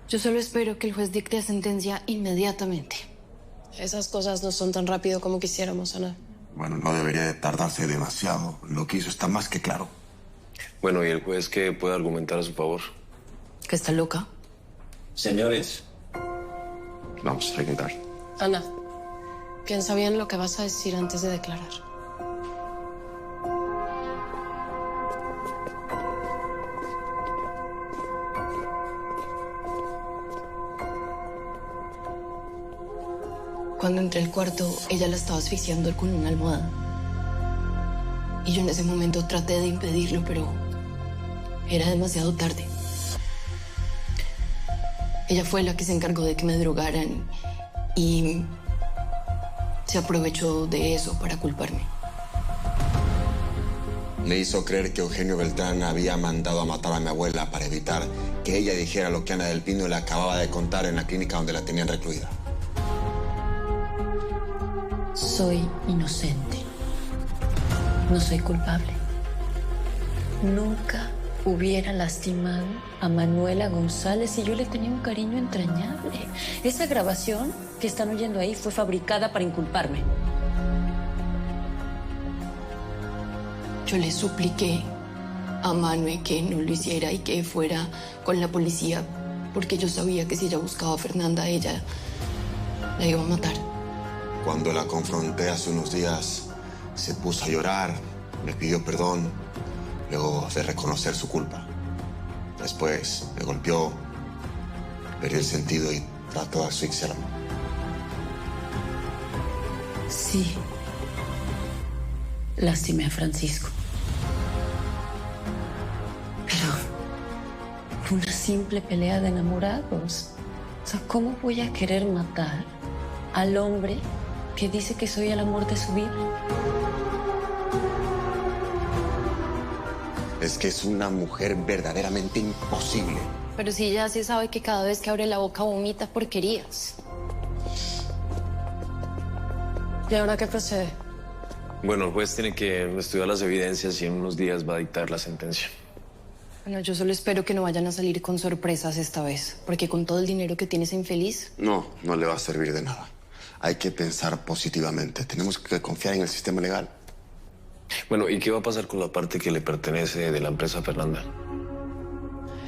Yo solo espero que el juez dicte sentencia inmediatamente. Esas cosas no son tan rápido como quisiéramos, Ana. Bueno, no debería de tardarse demasiado. Lo que hizo está más que claro. Bueno, ¿y el juez qué puede argumentar a su favor? ¿Que está loca? Señores. Vamos a intentar. Ana, piensa bien lo que vas a decir antes de declarar. Cuando entré al cuarto, ella la estaba asfixiando con una almohada. Y yo en ese momento traté de impedirlo, pero era demasiado tarde. Ella fue la que se encargó de que me drogaran y se aprovechó de eso para culparme. Me hizo creer que Eugenio Beltrán había mandado a matar a mi abuela para evitar que ella dijera lo que Ana del Pino le acababa de contar en la clínica donde la tenían recluida. Soy inocente. No soy culpable. Nunca hubiera lastimado a Manuela González y yo le tenía un cariño entrañable. Esa grabación que están oyendo ahí fue fabricada para inculparme. Yo le supliqué a Manuel que no lo hiciera y que fuera con la policía, porque yo sabía que si ella buscaba a Fernanda, ella la iba a matar. Cuando la confronté hace unos días, se puso a llorar, me pidió perdón, luego de reconocer su culpa. Después me golpeó, perdí el sentido y trató de asfixiarme. Sí. Lastimé a Francisco. Pero una simple pelea de enamorados. O sea, ¿cómo voy a querer matar al hombre que dice que soy el amor de su vida? Es que es una mujer verdaderamente imposible. Pero si ya se sabe que cada vez que abre la boca vomita porquerías. ¿Y ahora qué procede? Bueno, el juez tiene que estudiar las evidencias y en unos días va a dictar la sentencia. Bueno, yo solo espero que no vayan a salir con sorpresas esta vez, porque con todo el dinero que tiene ese infeliz... No, no le va a servir de nada. Hay que pensar positivamente. Tenemos que confiar en el sistema legal. Bueno, ¿y qué va a pasar con la parte que le pertenece de la empresa Fernanda?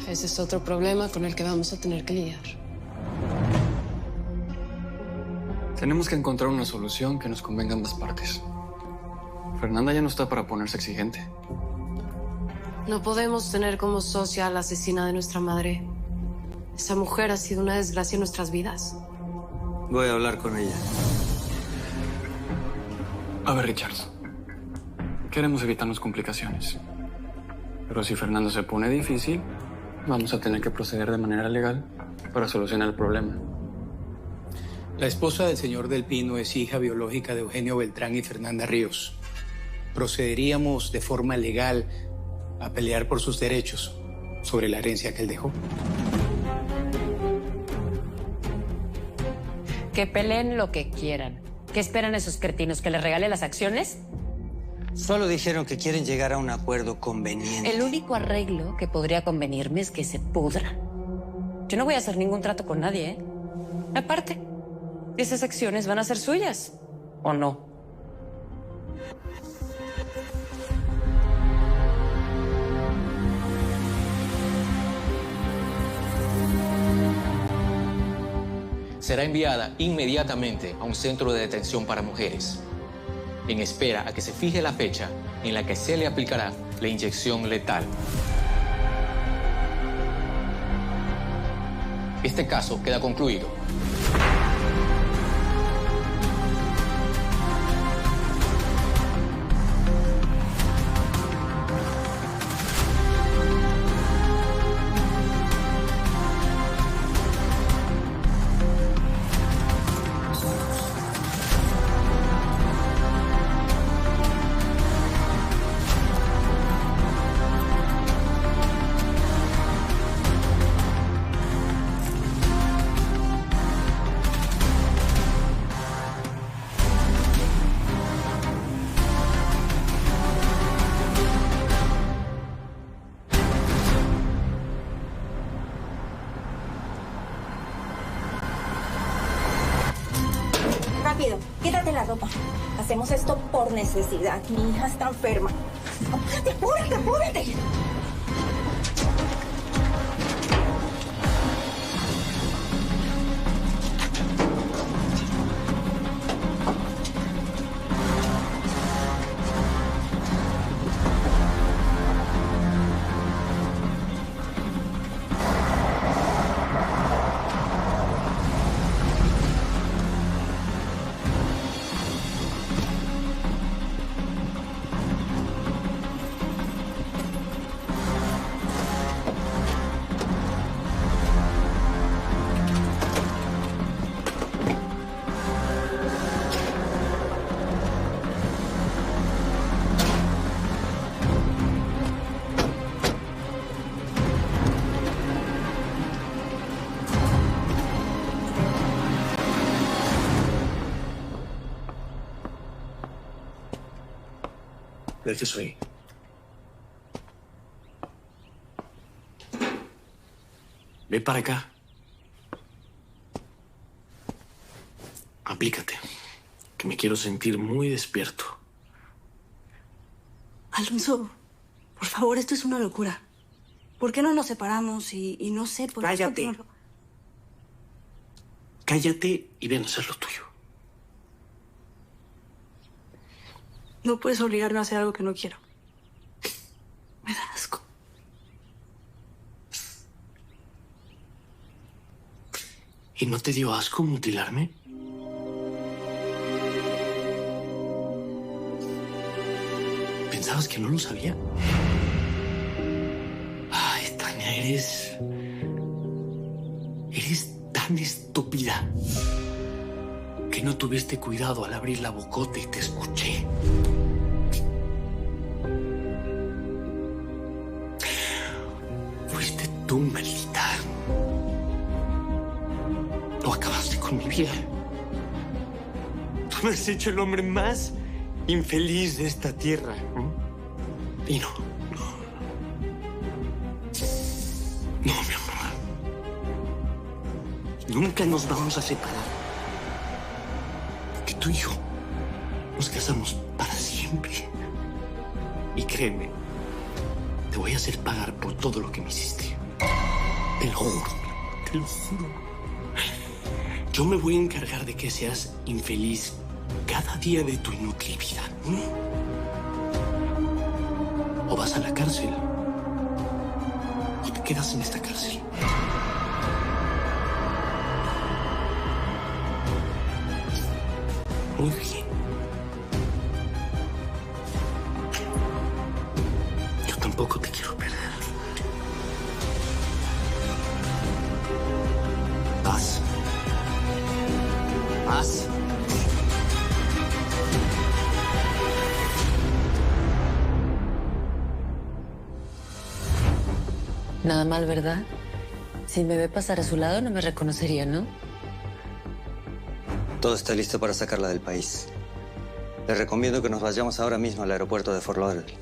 Ese es otro problema con el que vamos a tener que lidiar. Tenemos que encontrar una solución que nos convenga a ambas partes. Fernanda ya no está para ponerse exigente. No podemos tener como socia a la asesina de nuestra madre. Esa mujer ha sido una desgracia en nuestras vidas. Voy a hablar con ella. A ver, Richards. Queremos evitarnos complicaciones. Pero si Fernando se pone difícil, vamos a tener que proceder de manera legal para solucionar el problema. La esposa del señor Del Pino es hija biológica de Eugenio Beltrán y Fernanda Ríos. Procederíamos de forma legal a pelear por sus derechos sobre la herencia que él dejó. Que peleen lo que quieran. ¿Qué esperan esos cretinos? ¿Que les regale las acciones? Solo dijeron que quieren llegar a un acuerdo conveniente. El único arreglo que podría convenirme es que se pudra. Yo no voy a hacer ningún trato con nadie, ¿eh? Aparte, esas acciones van a ser suyas, ¿o no? Será enviada inmediatamente a un centro de detención para mujeres, en espera a que se fije la fecha en la que se le aplicará la inyección letal. Este caso queda concluido. ropa. Hacemos esto por necesidad. Mi hija está enferma. ¡Apúrate, apúrate, apúrate! ¿De qué soy? Ve para acá. Aplícate, que me quiero sentir muy despierto. Alonso, por favor, esto es una locura. ¿Por qué no nos separamos y no sé por qué? Cállate. Cállate y ven a hacer lo tuyo. No puedes obligarme a hacer algo que no quiero. Me da asco. ¿Y no te dio asco mutilarme? ¿Pensabas que no lo sabía? Ay, Tania, eres tan estúpida que no tuviste cuidado al abrir la bocota y te escuché. Fuiste tú, maldita. Lo acabaste con mi vida. Tú me has hecho el hombre más infeliz de esta tierra. Y no, mi amor. Nunca nos vamos a separar. Porque tú y yo nos casamos para siempre. Y créeme, te voy a hacer pagar por todo lo que me hiciste. Te lo juro, te lo juro. Yo me voy a encargar de que seas infeliz cada día de tu inútil vida. O vas a la cárcel, o te quedas en esta cárcel. Muy bien. Yo tampoco te quiero perder. Paz. Paz. Nada mal, ¿verdad? Si me ve pasar a su lado no me reconocería, ¿no? Todo está listo para sacarla del país. Le recomiendo que nos vayamos ahora mismo al aeropuerto de Fort Lauderdale.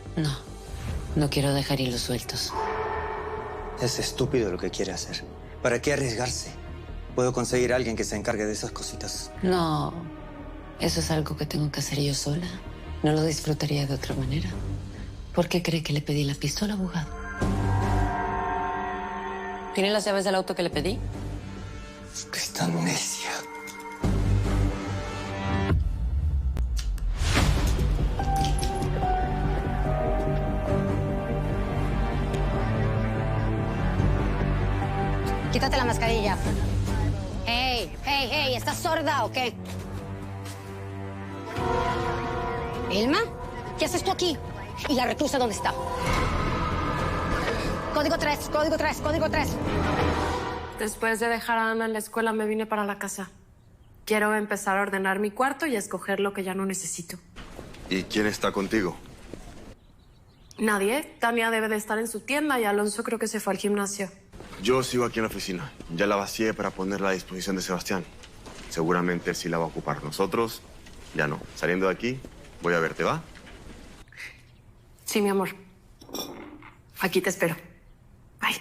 No quiero dejar hilos sueltos. Es estúpido lo que quiere hacer. ¿Para qué arriesgarse? Puedo conseguir a alguien que se encargue de esas cositas. No, eso es algo que tengo que hacer yo sola. No lo disfrutaría de otra manera. ¿Por qué cree que le pedí la pistola, abogado? ¿Tiene las llaves del auto que le pedí? Es tan necia. Quítate la mascarilla. Hey, ¿estás sorda o qué? ¿Ilma? ¿Qué haces tú aquí? ¿Y la reclusa dónde está? Código 3, código 3, código 3. Después de dejar a Ana en la escuela me vine para la casa. Quiero empezar a ordenar mi cuarto y a escoger lo que ya no necesito. ¿Y quién está contigo? Nadie. Tania debe de estar en su tienda y Alonso creo que se fue al gimnasio. Yo sigo aquí en la oficina. Ya la vacié para ponerla a disposición de Sebastián. Seguramente él sí la va a ocupar. Nosotros, ya no. Saliendo de aquí, voy a verte, ¿va? Sí, mi amor. Aquí te espero. Bye.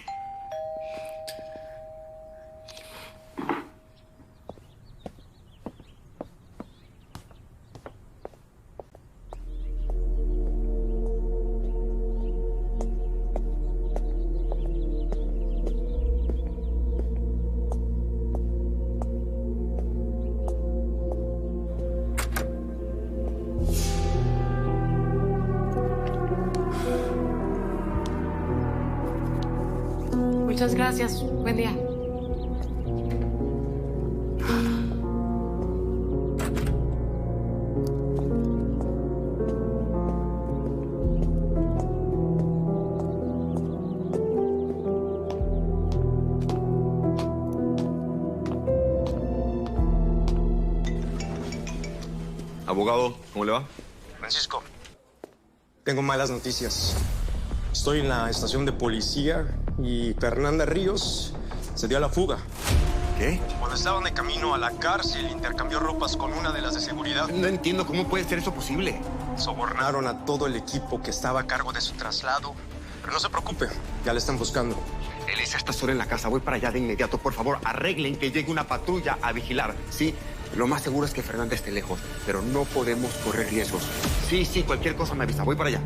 Muchas gracias. Buen día. Abogado, ¿cómo le va? Francisco, tengo malas noticias. Estoy en la estación de policía y Fernanda Ríos se dio a la fuga. ¿Qué? Cuando estaban de camino a la cárcel, intercambió ropas con una de las de seguridad. No entiendo cómo puede ser eso posible. Sobornaron a todo el equipo que estaba a cargo de su traslado. Pero no se preocupe, ya le están buscando. Elisa está sola en la casa. Voy para allá de inmediato. Por favor, arreglen que llegue una patrulla a vigilar. Sí, lo más seguro es que Fernanda esté lejos, pero no podemos correr riesgos. Sí, cualquier cosa me avisa. Voy para allá.